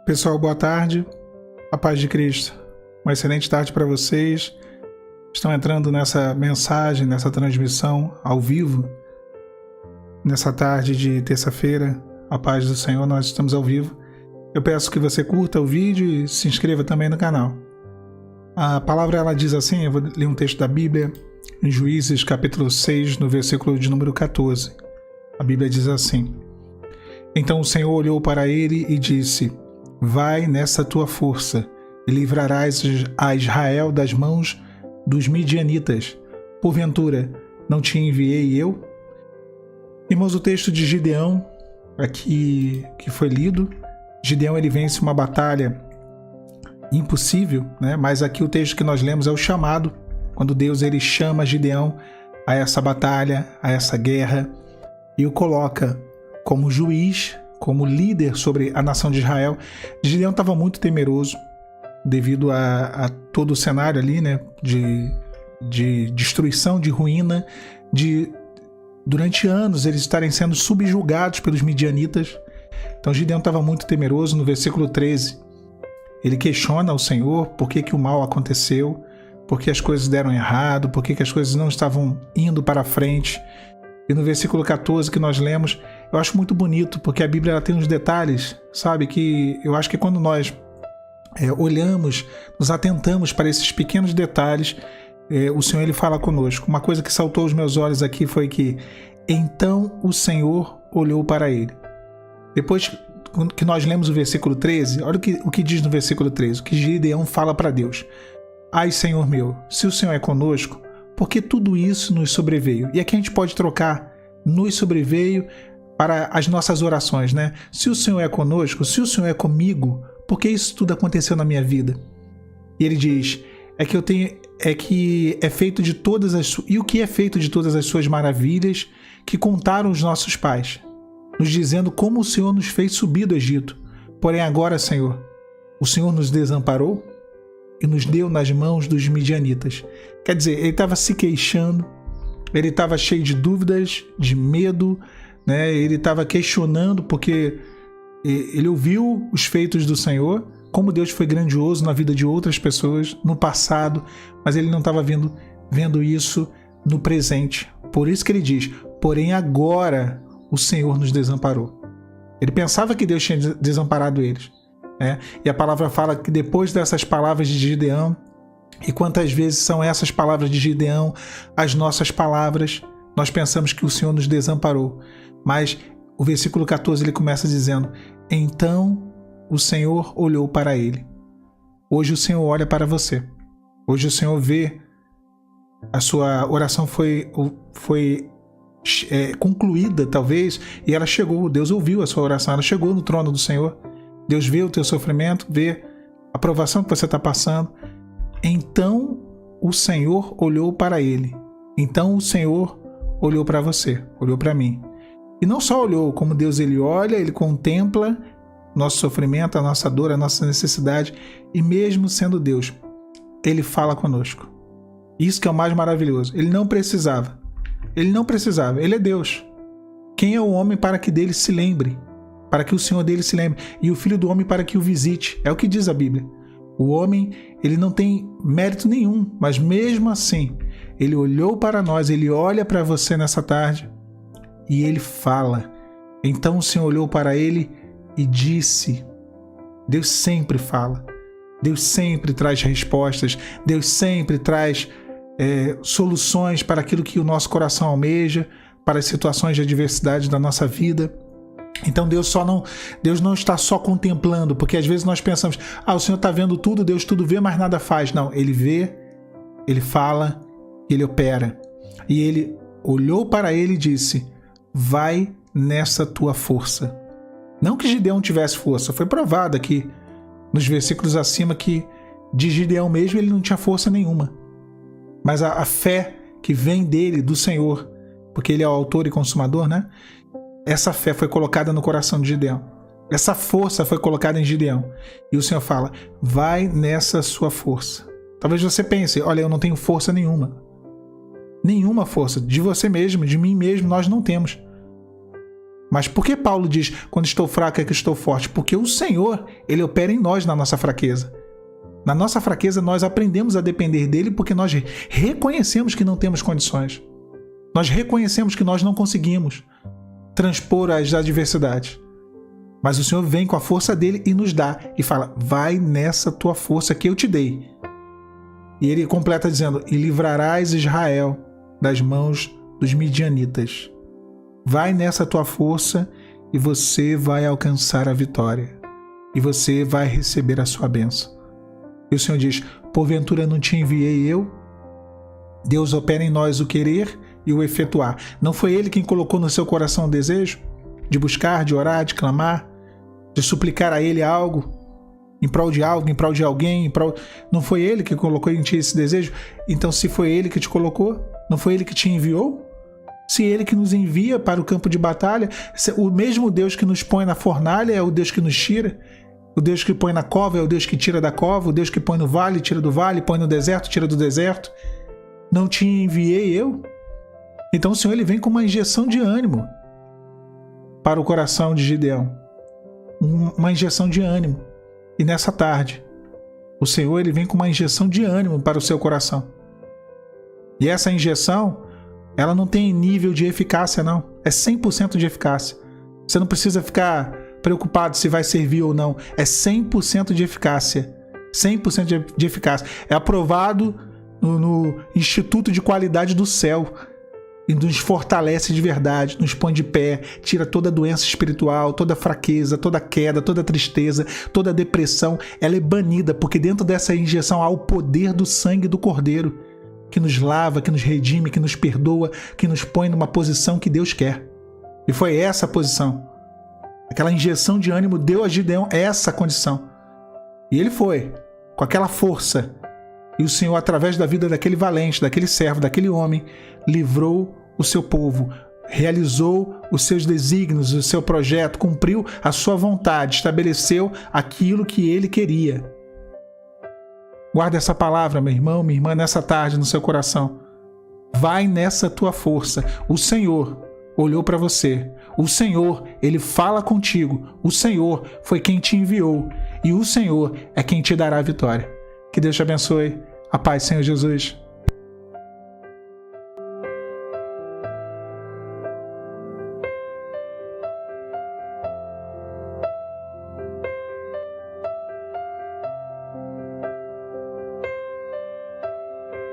Pessoal, boa tarde, a paz de Cristo. Uma excelente tarde para vocês. Estão entrando nessa mensagem, nessa transmissão ao vivo. Nessa tarde de terça-feira, a paz do Senhor, nós estamos ao vivo. Eu peço que você curta o vídeo e se inscreva também no canal. A palavra ela diz assim, eu vou ler um texto da Bíblia, em Juízes capítulo 6, no versículo de número 14. A Bíblia diz assim: Então o Senhor olhou para ele e disse: Vai nessa tua força e livrarás a Israel das mãos dos midianitas. Porventura, não te enviei eu? Irmãos, o texto de Gideão, aqui que foi lido, Gideão ele vence uma batalha impossível, né? Mas aqui o texto que nós lemos é o chamado, quando Deus ele chama Gideão a essa batalha, a essa guerra, e o coloca como juiz, como líder sobre a nação de Israel. Gideão estava muito temeroso devido a todo o cenário ali, né, de destruição, de ruína, de durante anos eles estarem sendo subjugados pelos midianitas. Então Gideão estava muito temeroso. No versículo 13, ele questiona ao Senhor por que o mal aconteceu, por que as coisas deram errado, por que as coisas não estavam indo para frente. E no versículo 14 que nós lemos, eu acho muito bonito, porque a Bíblia ela tem uns detalhes, sabe, que eu acho que quando nós olhamos, nos atentamos para esses pequenos detalhes, o Senhor ele fala conosco. Uma coisa que saltou aos meus olhos aqui foi que então o Senhor olhou para ele. Depois que nós lemos o versículo 13, olha o que diz no versículo 13, o que Gideão fala para Deus: Ai, Senhor meu, se o Senhor é conosco, por que tudo isso nos sobreveio? E aqui a gente pode trocar nos sobreveio para as nossas orações, né? Se o Senhor é conosco, se o Senhor é comigo, por que isso tudo aconteceu na minha vida? E ele diz: que é feito de todas as e o que é feito de todas as suas maravilhas que contaram os nossos pais, nos dizendo como o Senhor nos fez subir do Egito. Porém agora, Senhor, o Senhor nos desamparou e nos deu nas mãos dos midianitas. Quer dizer, ele estava se queixando, ele estava cheio de dúvidas, de medo, né? Ele estava questionando porque ele ouviu os feitos do Senhor, como Deus foi grandioso na vida de outras pessoas no passado, mas ele não estava vendo isso no presente. Por isso que ele diz: porém agora o Senhor nos desamparou. Ele pensava que Deus tinha desamparado eles. E a palavra fala que depois dessas palavras de Gideão, e quantas vezes são essas palavras de Gideão as nossas palavras, nós pensamos que o Senhor nos desamparou. Mas o versículo 14 ele começa dizendo: Então o Senhor olhou para ele. Hoje o Senhor olha para você. Hoje o Senhor vê, a sua oração foi concluída talvez, e ela chegou, Deus ouviu a sua oração, ela chegou no trono do Senhor. Deus vê o teu sofrimento, vê a provação que você está passando. Então o Senhor olhou para ele. Então o Senhor olhou para você, olhou para mim. E não só olhou, como Deus ele olha, ele contempla nosso sofrimento, a nossa dor, a nossa necessidade. E mesmo sendo Deus, ele fala conosco. Isso que é o mais maravilhoso. Ele não precisava, ele é Deus. Quem é o homem para que dele se lembre? Para que o Senhor dele se lembre, e o Filho do homem para que o visite. É o que diz a Bíblia. O homem, ele não tem mérito nenhum, mas mesmo assim, ele olhou para nós, ele olha para você nessa tarde, e ele fala. Então o Senhor olhou para ele e disse. Deus sempre fala, Deus sempre traz respostas, Deus sempre traz soluções para aquilo que o nosso coração almeja, para as situações de adversidade da nossa vida. Então Deus não está só contemplando, porque às vezes nós pensamos: o Senhor está vendo tudo, Deus tudo vê, mas nada faz. Não, Ele vê, Ele fala, Ele opera. E Ele olhou para ele e disse: vai nessa tua força. Não que Gideão tivesse força, foi provado aqui nos versículos acima que de Gideão mesmo ele não tinha força nenhuma. Mas a fé que vem dele, do Senhor, porque Ele é o autor e consumador, né? Essa fé foi colocada no coração de Gideão. Essa força foi colocada em Gideão. E o Senhor fala: vai nessa sua força. Talvez você pense: olha, eu não tenho força nenhuma. Nenhuma força. De você mesmo, de mim mesmo, nós não temos. Mas por que Paulo diz, quando estou fraco é que estou forte? Porque o Senhor, Ele opera em nós na nossa fraqueza. Na nossa fraqueza nós aprendemos a depender dEle porque nós reconhecemos que não temos condições. Nós reconhecemos que nós não conseguimos transpor as adversidades. Mas o Senhor vem com a força dEle e nos dá. E fala, vai nessa tua força que eu te dei. E Ele completa dizendo, e livrarás Israel das mãos dos midianitas. Vai nessa tua força e você vai alcançar a vitória. E você vai receber a sua bênção. E o Senhor diz, porventura não te enviei eu? Deus opera em nós o querer e o efetuar. Não foi Ele quem colocou no seu coração o desejo de buscar, de orar, de clamar, de suplicar a Ele algo, em prol de algo, em prol de alguém, Não foi Ele que colocou em ti esse desejo? Então, se foi Ele que te colocou, não foi Ele que te enviou? Se Ele que nos envia para o campo de batalha, o mesmo Deus que nos põe na fornalha é o Deus que nos tira, o Deus que põe na cova é o Deus que tira da cova, o Deus que põe no vale, tira do vale, põe no deserto, tira do deserto. Não te enviei eu? Então o Senhor ele vem com uma injeção de ânimo para o coração de Gideão. Uma injeção de ânimo. E nessa tarde, o Senhor ele vem com uma injeção de ânimo para o seu coração. E essa injeção, ela não tem nível de eficácia, não. É 100% de eficácia. Você não precisa ficar preocupado se vai servir ou não. É 100% de eficácia. 100% de eficácia. É aprovado no Instituto de Qualidade do Céu. E nos fortalece de verdade, nos põe de pé, tira toda doença espiritual, toda fraqueza, toda queda, toda tristeza, toda depressão. Ela é banida, porque dentro dessa injeção há o poder do sangue do Cordeiro, que nos lava, que nos redime, que nos perdoa, que nos põe numa posição que Deus quer. E foi essa a posição. Aquela injeção de ânimo deu a Gideão essa condição. E ele foi, com aquela força. E o Senhor, através da vida daquele valente, daquele servo, daquele homem, livrou o seu povo, realizou os seus desígnios, o seu projeto, cumpriu a sua vontade, estabeleceu aquilo que ele queria. Guarda essa palavra, meu irmão, minha irmã, nessa tarde no seu coração. Vai nessa tua força. O Senhor olhou para você. O Senhor, Ele fala contigo. O Senhor foi quem te enviou. E o Senhor é quem te dará a vitória. Que Deus te abençoe. A paz, Senhor Jesus.